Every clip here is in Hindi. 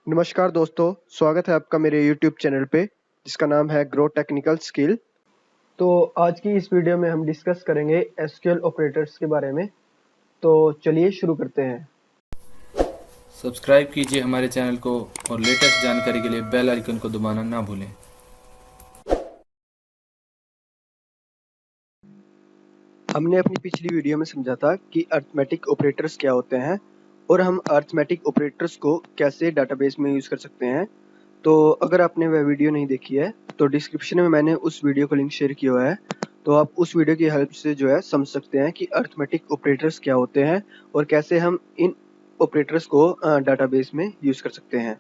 नमस्कार दोस्तों, स्वागत है आपका मेरे YouTube चैनल पे जिसका नाम है ग्रो टेक्निकल स्किल। तो आज की इस वीडियो में हम डिस्कस करेंगे एसक्यूएल ऑपरेटर्स के बारे में। तो चलिए शुरू करते हैं। सब्सक्राइब कीजिए हमारे चैनल को और लेटेस्ट जानकारी के लिए बेल आइकन को दबाना ना भूलें। हमने अपनी पिछली वीडियो में समझा था कि अरिथमेटिक ऑपरेटर्स क्या होते हैं और हम अरिथमेटिक ऑपरेटर्स को कैसे डाटाबेस में यूज़ कर सकते हैं। तो अगर आपने वह वीडियो नहीं देखी है तो डिस्क्रिप्शन में मैंने उस वीडियो का लिंक शेयर किया हुआ है, तो आप उस वीडियो की हेल्प से जो है समझ सकते हैं कि अरिथमेटिक ऑपरेटर्स क्या होते हैं और कैसे हम इन ऑपरेटर्स को डाटाबेस में यूज़ कर सकते हैं।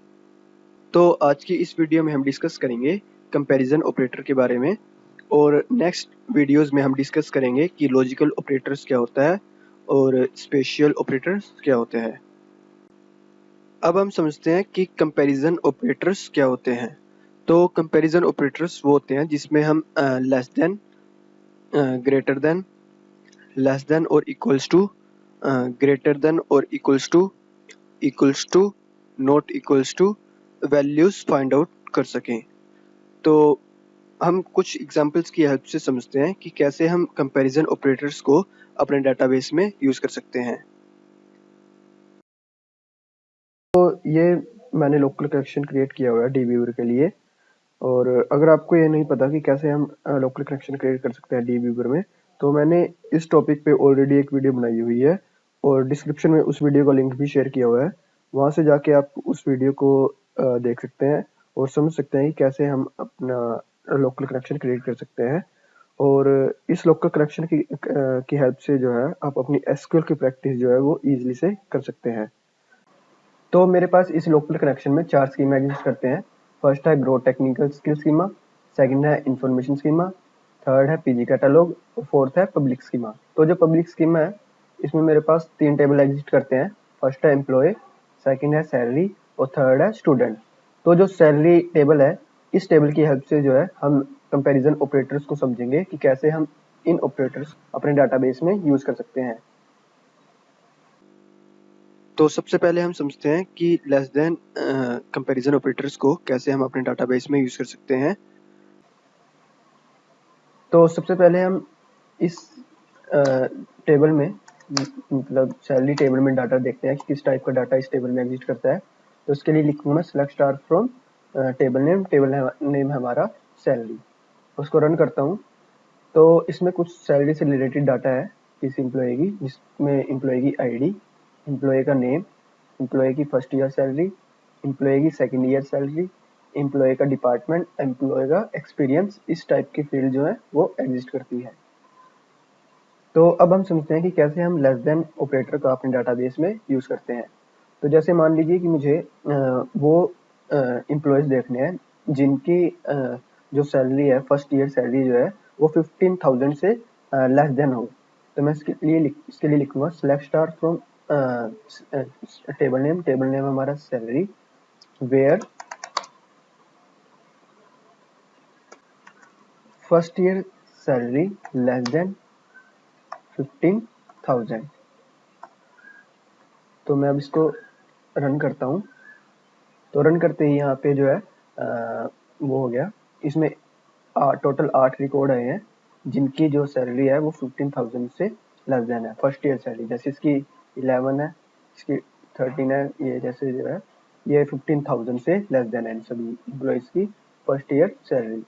तो आज की इस वीडियो में हम डिस्कस करेंगे कंपैरिजन ऑपरेटर के बारे में, और नेक्स्ट वीडियोस में हम डिस्कस करेंगे कि लॉजिकल ऑपरेटर्स क्या होता है और स्पेशल ऑपरेटर्स क्या होते हैं। अब हम समझते हैं कि कंपैरिजन ऑपरेटर्स क्या होते हैं। तो कंपैरिजन ऑपरेटर्स वो होते हैं जिसमें हम less than, greater than, less than और इक्वल्स टू, ग्रेटर देन और equals to, not equals to values find out कर सकें। तो हम कुछ एग्जांपल्स की हेल्प से समझते हैं कि कैसे हम कंपैरिजन ऑपरेटर्स को अपने डेटाबेस में यूज कर सकते हैं। तो ये मैंने लोकल कनेक्शन क्रिएट किया हुआ है डीव्यूअर के लिए, और अगर आपको ये नहीं पता कि कैसे हम लोकल कनेक्शन क्रिएट कर सकते हैं डीव्यूअर में, तो मैंने इस टॉपिक पे ऑलरेडी एक वीडियो बनाई हुई है और डिस्क्रिप्शन में उस वीडियो का लिंक भी शेयर किया हुआ है। वहाँ से जाके आप उस वीडियो को देख सकते हैं और समझ सकते हैं कि कैसे हम अपना लोकल कनेक्शन क्रिएट कर सकते हैं। और इस लोकल कनेक्शन की हेल्प से जो है आप अपनी एसक्यूएल की प्रैक्टिस जो है वो इजीली से कर सकते हैं। तो मेरे पास इस लोकल कनेक्शन में 4 स्कीमा एग्जिस्ट करते हैं। फर्स्ट है grow technical skill schema, second है इंफॉर्मेशन स्कीमा, थर्ड है पीजी कैटलॉग और फोर्थ है पब्लिक स्कीमा। तो जो पब्लिक स्कीमा है इसमें मेरे पास 3 टेबल एग्जिस्ट करते हैं। फर्स्ट है एम्प्लॉय, सेकंड है सैलरी और थर्ड है स्टूडेंट। तो जो सैलरी टेबल है, इस टेबल की हेल्प से जो है हम कंपैरिजन ऑपरेटर्स को समझेंगे कि कैसे हम इन ऑपरेटर्स अपने डाटाबेस में यूज कर सकते हैं। तो सबसे पहले हम समझते हैं कि लेस देन कंपैरिजन ऑपरेटर्स को कैसे हम अपने डाटाबेस में यूज कर सकते हैं। तो सबसे पहले हम इस टेबल में मतलब सैलरी टेबल में डाटा देखते हैं कि किस टाइप का डाटा इस टेबल में एग्जिस्ट करता है। तो उसके लिए लिखूंगा select star from table name. Table name है हमारा सैलरी। उसको रन करता हूँ तो इसमें कुछ सैलरी से रिलेटेड डाटा है किसी एम्प्लॉय की, जिसमें एम्प्लॉय की आईडी, एम्प्लॉय का नेम, एम्प्लॉय की फर्स्ट ईयर सैलरी, एम्प्लॉय की सेकंड ईयर सैलरी, एम्प्लॉय का डिपार्टमेंट, एम्प्लॉय का एक्सपीरियंस, इस टाइप की फील्ड जो है वो एग्जिस्ट करती है। तो अब हम समझते हैं कि कैसे हम लेस देन ऑपरेटर का अपने डाटाबेस में यूज करते हैं। तो जैसे मान लीजिए कि मुझे वो एम्प्लॉयज देखने हैं जिनकी जो सैलरी है, फर्स्ट ईयर सैलरी जो है वो 15,000 से लेस देन हो। तो मैं इसके लिए लिखूंगा select star from table name हमारा salary, where first year salary less than 15,000। तो मैं अब इसको रन करता हूँ। तो रन करते ही यहाँ पे जो है वो हो गया। इसमें टोटल 8 रिकॉर्ड आए हैं जिनकी जो सैलरी है वो 15,000 से लेस देन है, फर्स्ट ईयर सैलरी। जैसे इसकी 11 है, इसकी 13 है, ये जैसे जो है ये 15,000 से लेस देन है सभी एम्प्लॉइज की फर्स्ट ईयर सैलरी।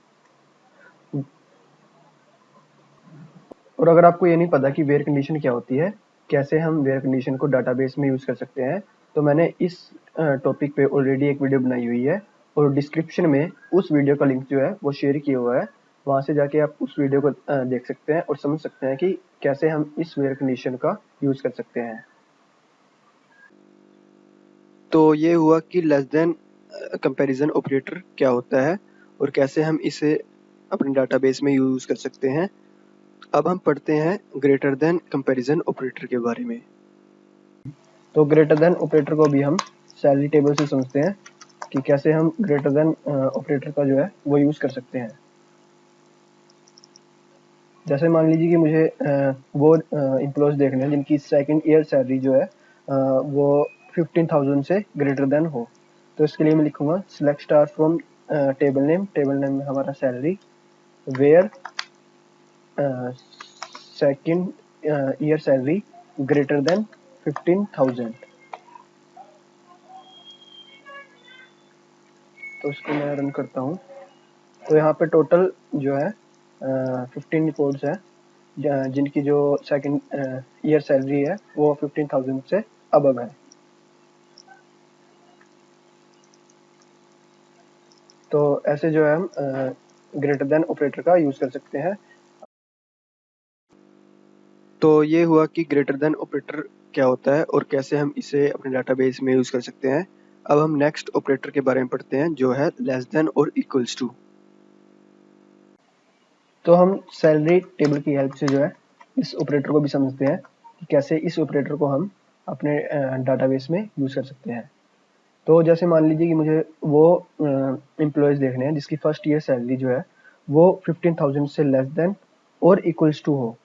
और अगर आपको ये नहीं पता कि वेयर कंडीशन क्या होती है, कैसे हम वेयर कंडीशन को डाटाबेस में यूज़ कर सकते हैं, तो मैंने इस टॉपिक पे ऑलरेडी एक वीडियो बनाई हुई है और डिस्क्रिप्शन में उस वीडियो का लिंक जो है वो शेयर किया हुआ है। वहाँ से जाके आप उस वीडियो को देख सकते हैं और समझ सकते हैं कि कैसे हम इस वेयर कंडीशन का यूज़ कर सकते हैं। तो ये हुआ कि लेस देन कंपैरिजन ऑपरेटर क्या होता है और कैसे हम इसे अपने डाटाबेस में यूज़ कर सकते हैं। अब हम पढ़ते हैं ग्रेटर देन कंपैरिजन ऑपरेटर के बारे में। तो ग्रेटर देन ऑपरेटर को भी हम सैलरी टेबल से समझते हैं कि कैसे हम ग्रेटर देन ऑपरेटर का जो है वो यूज़ कर सकते हैं। जैसे मान लीजिए कि मुझे वो एम्प्लॉयज देखने हैं जिनकी सेकंड ईयर सैलरी जो है वो 15,000 से ग्रेटर देन हो। तो इसके लिए मैं लिखूंगा select star from table name में हमारा salary, where second year salary greater than 15,000। तो इसको मैं रन करता हूँ। तो यहाँ पे टोटल जो है 15 रिकॉर्ड्स है जिनकी जो सेकंड ईयर सैलरी है वो 15,000 से अबव है। तो ऐसे जो है हम ग्रेटर देन ऑपरेटर का यूज कर सकते हैं। तो ये हुआ कि ग्रेटर देन ऑपरेटर क्या होता है और कैसे हम इसे अपने डाटाबेस में यूज कर सकते हैं। अब हम नेक्स्ट ऑपरेटर के बारे में पढ़ते हैं जो है लेस देन और इक्वल्स टू। तो हम सैलरी टेबल की हेल्प से जो है इस ऑपरेटर को भी समझते हैं कि कैसे इस ऑपरेटर को हम अपने डाटाबेस में यूज कर सकते हैं। तो जैसे मान लीजिए कि मुझे वो एम्प्लॉयज़ देखने हैं जिसकी फर्स्ट ईयर सैलरी जो है वो 15,000 से लेस देन और इक्वल्स टू हो।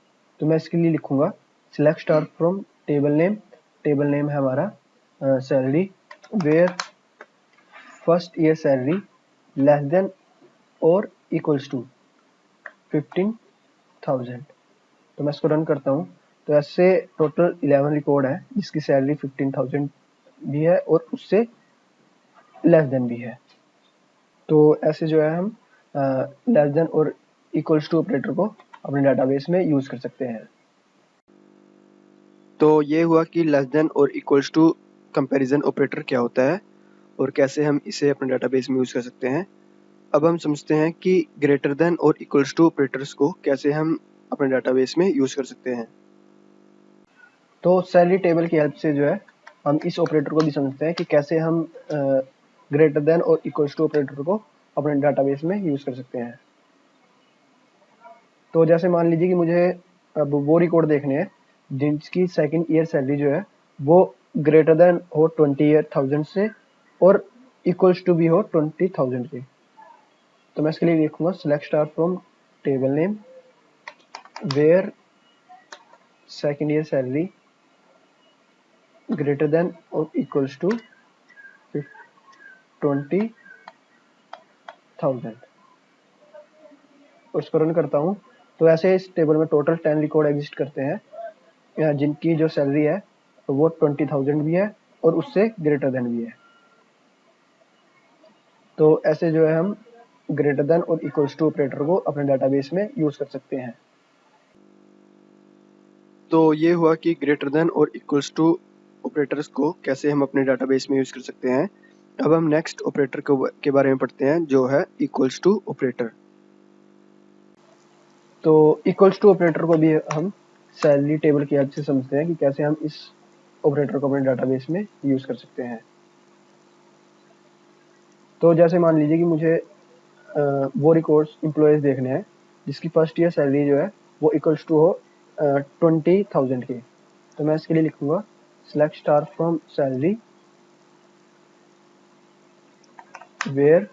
तो मैं इसके लिए लिखूंगा select star from table name है हमारा salary, where first year salary less than और इक्वल्स टू 15,000। तो मैं इसको रन करता हूँ। तो ऐसे टोटल 11 रिकॉर्ड है जिसकी सैलरी 15,000 भी है और उससे लेस देन भी है। तो ऐसे जो है हम लेस देन और इक्वल्स टू ऑपरेटर को अपने डाटाबेस में यूज कर सकते हैं। तो ये हुआ कि लेस देन और इक्वल्स टू कंपैरिजन ऑपरेटर क्या होता है और कैसे हम इसे अपने डाटाबेस में यूज कर सकते हैं। अब हम समझते हैं कि ग्रेटर देन और इक्वल्स टू ऑपरेटर्स को कैसे हम अपने डाटाबेस में यूज कर सकते हैं। तो सैलरी टेबल की हेल्प से जो है हम इस ऑपरेटर को भी समझते हैं कि कैसे हम ग्रेटर देन और इक्वल्स टू ऑपरेटर को अपने डाटाबेस में यूज कर सकते हैं। तो जैसे मान लीजिए कि मुझे अब वो रिकॉर्ड देखने हैं जिनकी सेकंड ईयर सैलरी जो है वो ग्रेटर देन हो 20,000 से और इक्वल्स टू भी हो 20,000 के। तो मैं इसके लिए लिखूंगा select star from table name, where second year salary greater than और इक्वल्स टू 20,000। उसको रन करता हूँ। तो ऐसे इस टेबल में टोटल 10 रिकॉर्ड एग्जिस्ट करते हैं जिनकी जो सैलरी है वो 20,000 भी है और उससे ग्रेटर देन भी है। तो ऐसे जो है हम ग्रेटर देन और इक्वल्स टू ऑपरेटर को अपने डाटाबेस में यूज कर सकते हैं। तो ये हुआ कि ग्रेटर देन और इक्वल्स टू ऑपरेटर्स को कैसे हम अपने डाटाबेस में यूज कर सकते हैं। अब हम नेक्स्ट ऑपरेटर के बारे में पढ़ते हैं जो है इक्वल्स टू ऑपरेटर। तो इक्वल्स टू ऑपरेटर को भी हम सैलरी टेबल की हेल्प से समझते हैं कि कैसे हम इस ऑपरेटर को अपने डाटाबेस में यूज कर सकते हैं। तो जैसे मान लीजिए कि मुझे वो रिकॉर्ड्स एम्प्लॉयज़ देखने हैं जिसकी फर्स्ट ईयर सैलरी जो है वो इक्वल्स टू हो 20,000 के। तो मैं इसके लिए लिखूंगा select star from salary, where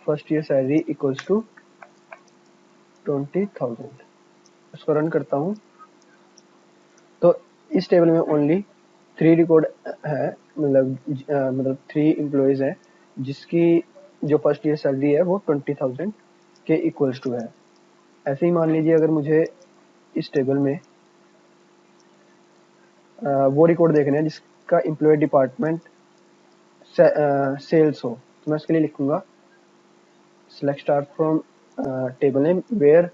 first year salary equals to 20,000। इसको रन करता हूँ। तो इस टेबल में ओनली 3 रिकॉर्ड है, मतलब 3 एम्प्लॉयज़ हैं जिसकी जो फर्स्ट ईयर सैलरी है वो 20,000 के इक्वल्स टू है। ऐसे ही मान लीजिए अगर मुझे इस टेबल में वो रिकॉर्ड देखने हैं जिसका एम्प्लॉय डिपार्टमेंट सेल्स हो। तो मैं इसके लिए लिखूंगा select star from table name, where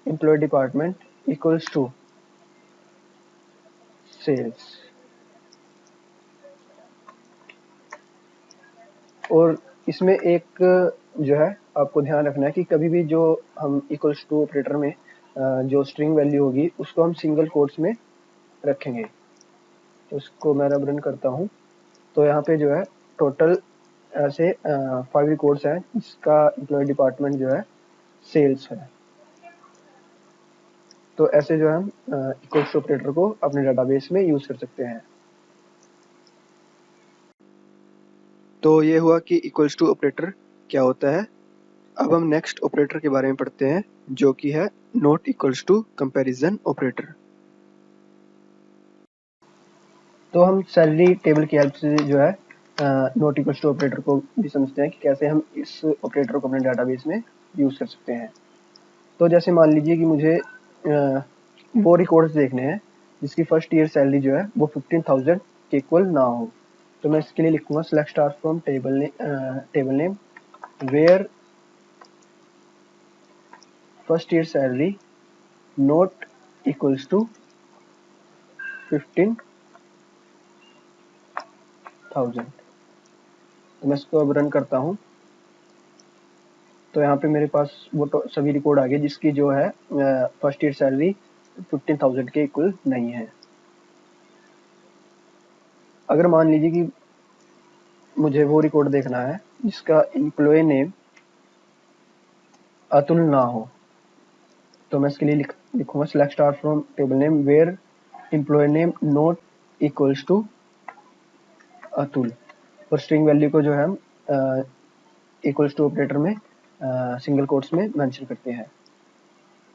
employee department equals to sales. और इसमें एक जो है आपको ध्यान रखना है कि कभी भी जो हम इक्वल्स टू ऑपरेटर में जो स्ट्रिंग वैल्यू होगी उसको हम सिंगल कोट्स में रखेंगे। तो इसको मैं अब रन करता हूँ। तो यहाँ पे जो है टोटल ऐसे 5 रिकॉर्ड्स हैं जिसका एम्प्लॉय डिपार्टमेंट जो है सेल्स है। तो ऐसे जो है हम इक्वल्स टू ऑपरेटर को अपने डाटाबेस में यूज कर सकते हैं। तो ये हुआ कि इक्वल्स टू ऑपरेटर क्या होता है। अब हम नेक्स्ट ऑपरेटर के बारे में पढ़ते हैं जो कि है not equals to comparison operator. तो हम सैलरी टेबल की हेल्प से जो है नॉट इक्वल्स टू ऑपरेटर को भी समझते हैं कि कैसे हम इस ऑपरेटर को अपने डाटाबेस में यूज़ कर सकते हैं। तो जैसे मान लीजिए कि मुझे वो रिकॉर्ड्स देखने हैं जिसकी फर्स्ट ईयर सैलरी जो है वो 15,000 के इक्वल ना हो। तो मैं इसके लिए लिखूंगा select star from table name where first year salary not equals to 15,000। तो मैं इसको अब रन करता हूँ। तो यहाँ पे मेरे पास वो तो सभी रिकॉर्ड आ गए जिसकी जो है फर्स्ट ईयर सैलरी 15,000 के इक्वल नहीं है। अगर मान लीजिए कि मुझे वो रिकॉर्ड देखना है जिसका एम्प्लॉय नेम अतुल ना हो, तो मैं इसके लिए लिखूंगा select star from table name where employee name not equals to Atul, और स्ट्रिंग वैल्यू को जो है हम इक्वल्स टू ऑपरेटर में सिंगल कोट्स में मेंशन करते हैं।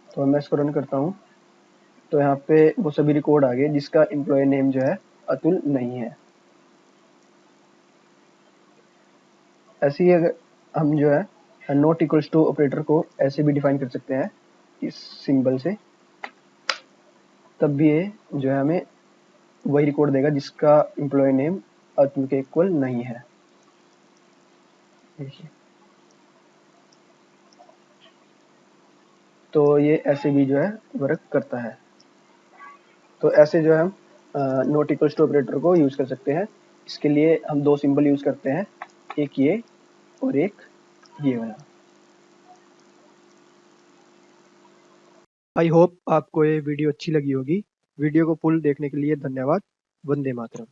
तो मैं इसको रन करता हूँ। तो यहाँ पे वो सभी रिकॉर्ड आ गए जिसका एम्प्लॉय नेम जो है अतुल नहीं है। ऐसे ही अगर हम जो है नॉट इक्वल्स टू ऑपरेटर को ऐसे भी डिफाइन कर सकते हैं इस सिंबल से, तब भी ये जो है हमें वही रिकॉर्ड देगा जिसका एम्प्लॉय नेम अतुल के इक्वल नहीं है। देखिए, तो ये ऐसे भी जो है वर्क करता है। तो ऐसे जो है हम नॉट इक्वल्स टू ऑपरेटर को यूज़ कर सकते हैं। इसके लिए हम दो सिंबल यूज़ करते हैं, एक ये और एक ये वाला। आई होप आपको ये वीडियो अच्छी लगी होगी। वीडियो को फुल देखने के लिए धन्यवाद। वंदे मातरम।